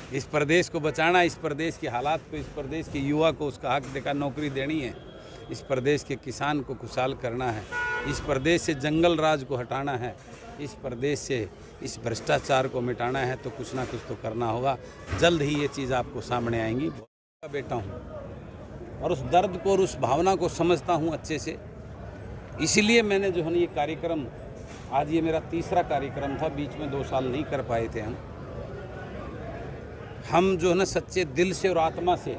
इस प्रदेश को बचाना, इस प्रदेश के हालात को, इस प्रदेश के युवा को उसका हक देकर नौकरी देनी है, इस प्रदेश के किसान को खुशहाल करना है, इस प्रदेश से जंगल राज को हटाना है, इस प्रदेश से इस भ्रष्टाचार को मिटाना है, तो कुछ ना कुछ तो करना होगा। जल्द ही ये चीज़ आपको सामने आएंगी। का बेटा हूँ और उस दर्द को और उस भावना को समझता हूँ अच्छे से। इसीलिए मैंने जो है ना ये कार्यक्रम, आज ये मेरा तीसरा कार्यक्रम था, बीच में 2 साल नहीं कर पाए थे हम जो है ना सच्चे दिल से और आत्मा से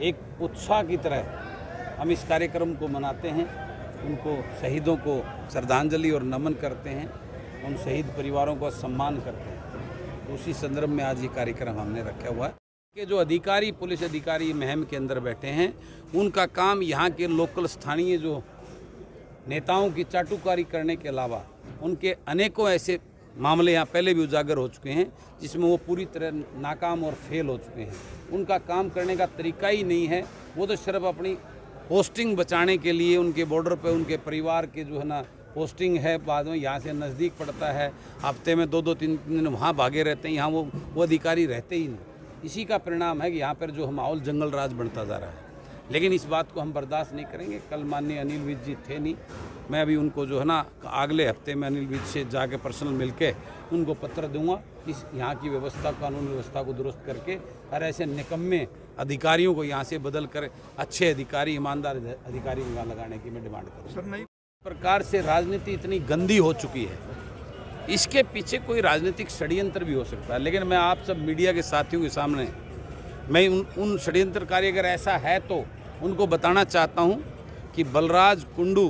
एक उत्साह की तरह हम इस कार्यक्रम को मनाते हैं। उनको शहीदों को श्रद्धांजलि और नमन करते हैं, उन शहीद परिवारों का सम्मान करते हैं। तो उसी संदर्भ में आज ये कार्यक्रम हमने रखा हुआ है कि जो अधिकारी, पुलिस अधिकारी महम के अंदर बैठे हैं, उनका काम यहाँ के लोकल स्थानीय जो नेताओं की चाटुकारी करने के अलावा उनके अनेकों ऐसे मामले यहाँ पहले भी उजागर हो चुके हैं जिसमें वो पूरी तरह नाकाम और फेल हो चुके हैं। उनका काम करने का तरीका ही नहीं है। वो तो सिर्फ अपनी पोस्टिंग बचाने के लिए उनके बॉर्डर पे उनके परिवार के जो है ना पोस्टिंग है, बाद में यहाँ से नज़दीक पड़ता है, हफ्ते में 2-2 3 दिन वहाँ भागे रहते हैं, यहाँ वो अधिकारी रहते ही नहीं। इसी का परिणाम है कि यहाँ पर जो माहौल जंगल राज बनता जा रहा है। लेकिन इस बात को हम बर्दाश्त नहीं करेंगे। कल माननीय अनिल विज जी थे नहीं, मैं अभी उनको जो है ना अगले हफ्ते में अनिल विज से जाके पर्सनल मिलके उनको पत्र दूंगा, इस यहाँ की व्यवस्था, कानून व्यवस्था को दुरुस्त करके और ऐसे निकम्मे अधिकारियों को यहाँ से बदल कर अच्छे अधिकारी, ईमानदार अधिकारी यहाँ लगाने की मैं डिमांड करूँ। सर, नई प्रकार से राजनीति इतनी गंदी हो चुकी है, इसके पीछे कोई राजनीतिक षड्यंत्र भी हो सकता है। लेकिन मैं आप सब मीडिया के साथियों के सामने मैं उन षड्यंत्रकारी अगर ऐसा है तो उनको बताना चाहता हूं कि बलराज कुंडू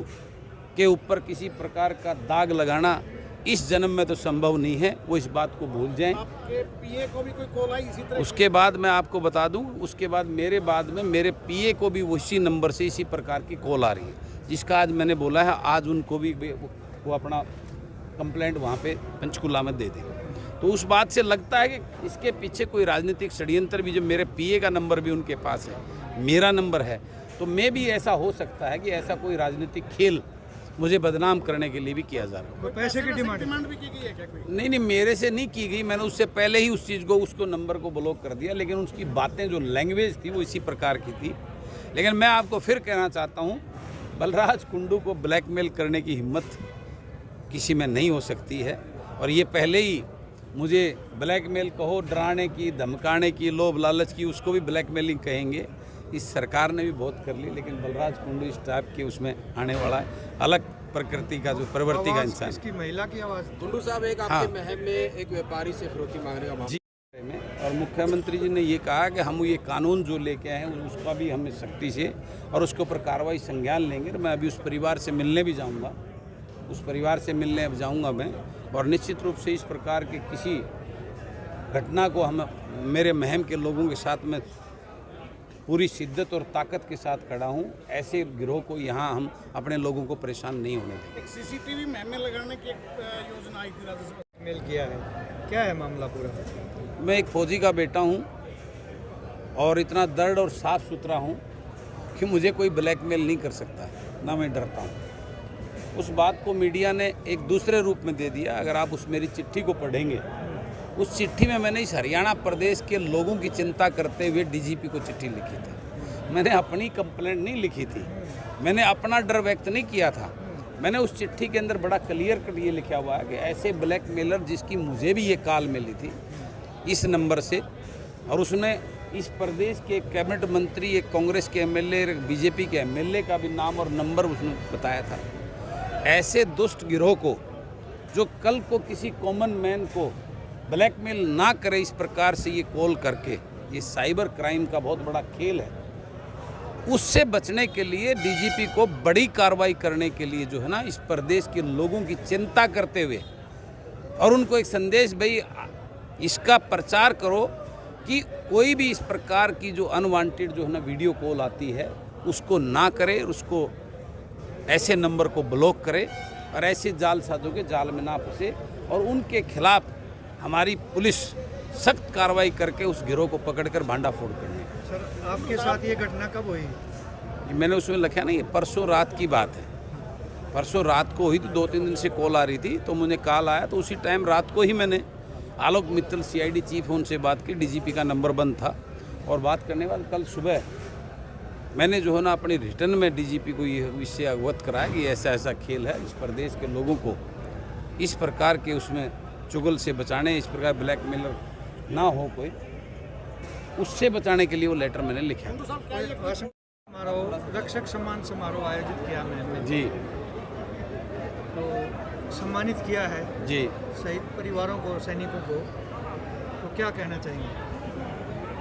के ऊपर किसी प्रकार का दाग लगाना इस जन्म में तो संभव नहीं है। वो इस बात को भूल जाएं। आपके पीए को भी कोई कॉल आई इसी तरह? उसके बाद मैं आपको बता दूं, उसके बाद मेरे पीए को भी उसी नंबर से इसी प्रकार की कॉल आ रही है, जिसका आज मैंने बोला है आज उनको भी वो अपना कंप्लेंट वहाँ पे पंचकुला में दे दें। तो उस बात से लगता है कि इसके पीछे कोई राजनीतिक षड्यंत्र भी, जो मेरे पीए का नंबर भी उनके पास है, मेरा नंबर है, तो मैं भी ऐसा हो सकता है कि ऐसा कोई राजनीतिक खेल मुझे बदनाम करने के लिए भी किया जा रहा है। पैसे की डिमांड भी की गई है क्या कोई? नहीं, मेरे से नहीं की गई। मैंने उससे पहले ही उस चीज़ को, उसको नंबर को ब्लॉक कर दिया। लेकिन उसकी बातें, जो लैंग्वेज थी, वो इसी प्रकार की थी। लेकिन मैं आपको फिर कहना चाहता हूँ, बलराज कुंडू को ब्लैकमेल करने की हिम्मत किसी में नहीं हो सकती है। और ये पहले ही मुझे ब्लैकमेल कहो, डराने की, धमकाने की, लोभ लालच की, उसको भी ब्लैकमेलिंग कहेंगे। इस सरकार ने भी बहुत कर ली, लेकिन बलराज कुंडू इस टाइप के उसमें आने वाला है, अलग प्रकृति का, जो प्रवृत्ति का इंसान। इसकी महिला की आवाज़। कुंडू साहब, एक आपके महम में एक व्यापारी से फिरौती मांगने का मामला में, और मुख्यमंत्री जी ने ये कहा कि हम ये कानून जो लेके आए हैं उसका भी हमें सख्ती से और उसके ऊपर कार्रवाई संज्ञान लेंगे। मैं अभी उस परिवार से मिलने भी जाऊँगा, मैं, और निश्चित रूप से इस प्रकार के किसी घटना को हम, मेरे महम के लोगों के साथ में पूरी शिद्दत और ताकत के साथ खड़ा हूं। ऐसे गिरोह को यहां हम अपने लोगों को परेशान नहीं होने देंगे। एक सीसीटीवी महम में लगाने की एक योजना आई थी, राज्य सरकार मेल किया है, क्या है मामला पूरा? मैं एक फौजी का बेटा हूं और इतना दृढ़ और साफ सुथरा हूं कि मुझे कोई ब्लैकमेल नहीं कर सकता, ना मैं डरता हूं। उस बात को मीडिया ने एक दूसरे रूप में दे दिया। अगर आप उस मेरी चिट्ठी को पढ़ेंगे, उस चिट्ठी में मैंने इस हरियाणा प्रदेश के लोगों की चिंता करते हुए डीजीपी को चिट्ठी लिखी थी। मैंने अपनी कंप्लेंट नहीं लिखी थी, मैंने अपना डर व्यक्त नहीं किया था। मैंने उस चिट्ठी के अंदर बड़ा क्लियर कट ये लिखा हुआ है कि ऐसे ब्लैकमेलर, जिसकी मुझे भी ये कॉल मिली थी इस नंबर से, और उसने इस प्रदेश के कैबिनेट मंत्री, एक कांग्रेस के एमएलए, एक बीजेपी के एमएलए का भी नाम और नंबर उसने बताया था। ऐसे दुष्ट गिरोह को, जो कल को किसी कॉमन मैन को ब्लैकमेल ना करे इस प्रकार से ये कॉल करके, ये साइबर क्राइम का बहुत बड़ा खेल है, उससे बचने के लिए डीजीपी को बड़ी कार्रवाई करने के लिए जो है ना, इस प्रदेश के लोगों की चिंता करते हुए और उनको एक संदेश, भाई इसका प्रचार करो कि कोई भी इस प्रकार की जो अनवांटेड जो है ना वीडियो कॉल आती है उसको ना करे, उसको ऐसे नंबर को ब्लॉक करे और ऐसे जालसाजों के जाल में ना फंसे, और उनके खिलाफ हमारी पुलिस सख्त कार्रवाई करके उस गिरोह को पकड़कर भांडा फोड़ करने। सर, आपके साथ ये घटना कब हुई? मैंने उसमें लिखा नहीं, परसों रात की बात है। परसों रात को हुई थी, 2-3 दिन से कॉल आ रही थी, तो मुझे कॉल आया, तो उसी टाइम रात को ही मैंने आलोक मित्तल सीआईडी चीफ हैं, उनसे बात की, डीजीपी का नंबर बंद था। और बात करने के बाद कल सुबह मैंने जो है ना अपनी रिटर्न में डीजीपी को ये विषय अवगत कराया कि ऐसा ऐसा खेल है, इस प्रदेश के लोगों को इस प्रकार के उसमें चुगल से बचाने, इस प्रकार ब्लैकमेलर ना हो कोई, उससे बचाने के लिए वो लेटर मैंने लिखा। समारोह, रक्षक सम्मान समारोह आयोजित किया मैम जी तो सम्मानित किया है जी। शहीद परिवारों को, सैनिकों को, तो क्या कहना चाहिए?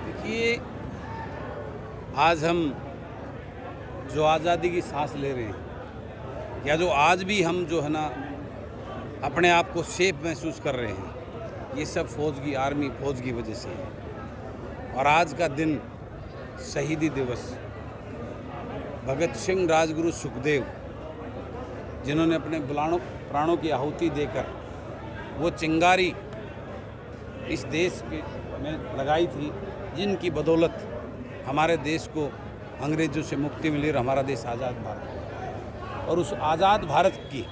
देखिए, आज हम जो आज़ादी की सांस ले रहे हैं, या जो आज भी हम जो है ना अपने आप को सेफ महसूस कर रहे हैं, ये सब फौज की, आर्मी फौज की वजह से है। और आज का दिन शहीदी दिवस, भगत सिंह, राजगुरु, सुखदेव, जिन्होंने अपने प्राणों की आहुति देकर वो चिंगारी इस देश में लगाई थी, जिनकी बदौलत हमारे देश को अंग्रेज़ों से मुक्ति मिली और हमारा देश आज़ाद भारत। और उस आज़ाद भारत की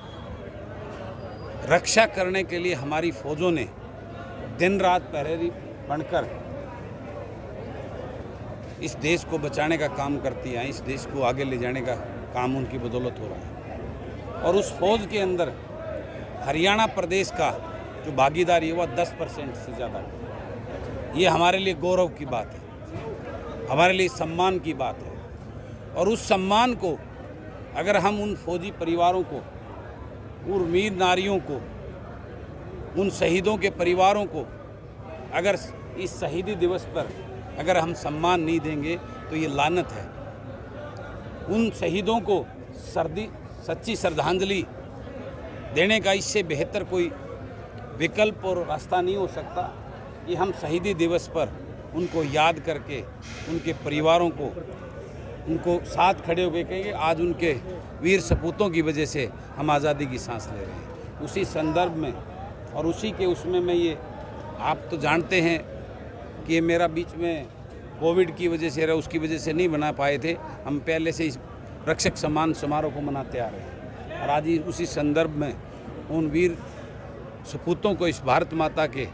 रक्षा करने के लिए हमारी फौजों ने दिन रात पहरेरी बनकर इस देश को बचाने का काम करती हैं, इस देश को आगे ले जाने का काम उनकी बदौलत हो रहा है। और उस फौज के अंदर हरियाणा प्रदेश का जो भागीदारी है वह 10% से ज़्यादा है। ये हमारे लिए गौरव की बात है, हमारे लिए सम्मान की बात है। और उस सम्मान को अगर हम उन फौजी परिवारों को, उन वीर नारियों को, उन शहीदों के परिवारों को अगर इस शहीदी दिवस पर अगर हम सम्मान नहीं देंगे तो ये लानत है। उन शहीदों को सच्ची श्रद्धांजलि देने का इससे बेहतर कोई विकल्प और रास्ता नहीं हो सकता कि हम शहीदी दिवस पर उनको याद करके उनके परिवारों को, उनको साथ खड़े होकर कहेंगे आज उनके वीर सपूतों की वजह से हम आज़ादी की सांस ले रहे हैं। उसी संदर्भ में और उसी के उसमें मैं ये, आप तो जानते हैं कि ये मेरा बीच में कोविड की वजह से, उसकी वजह से नहीं बना पाए थे। हम पहले से इस रक्षक सम्मान समारोह को मनाते आ रहे हैं और आज ही उसी संदर्भ में उन वीर सपूतों को, इस भारत माता के,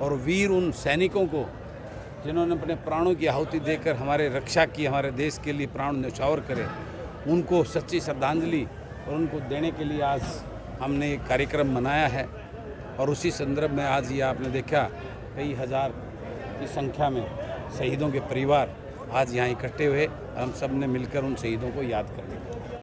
और वीर उन सैनिकों को जिन्होंने अपने प्राणों की आहुति देकर हमारे रक्षा की, हमारे देश के लिए प्राण न्यौछावर करे, उनको सच्ची श्रद्धांजलि और उनको देने के लिए आज हमने एक कार्यक्रम मनाया है। और उसी संदर्भ में आज ये आपने देखा कई हज़ार की संख्या में शहीदों के परिवार आज यहाँ इकट्ठे हुए, हम सब ने मिलकर उन शहीदों को याद करें।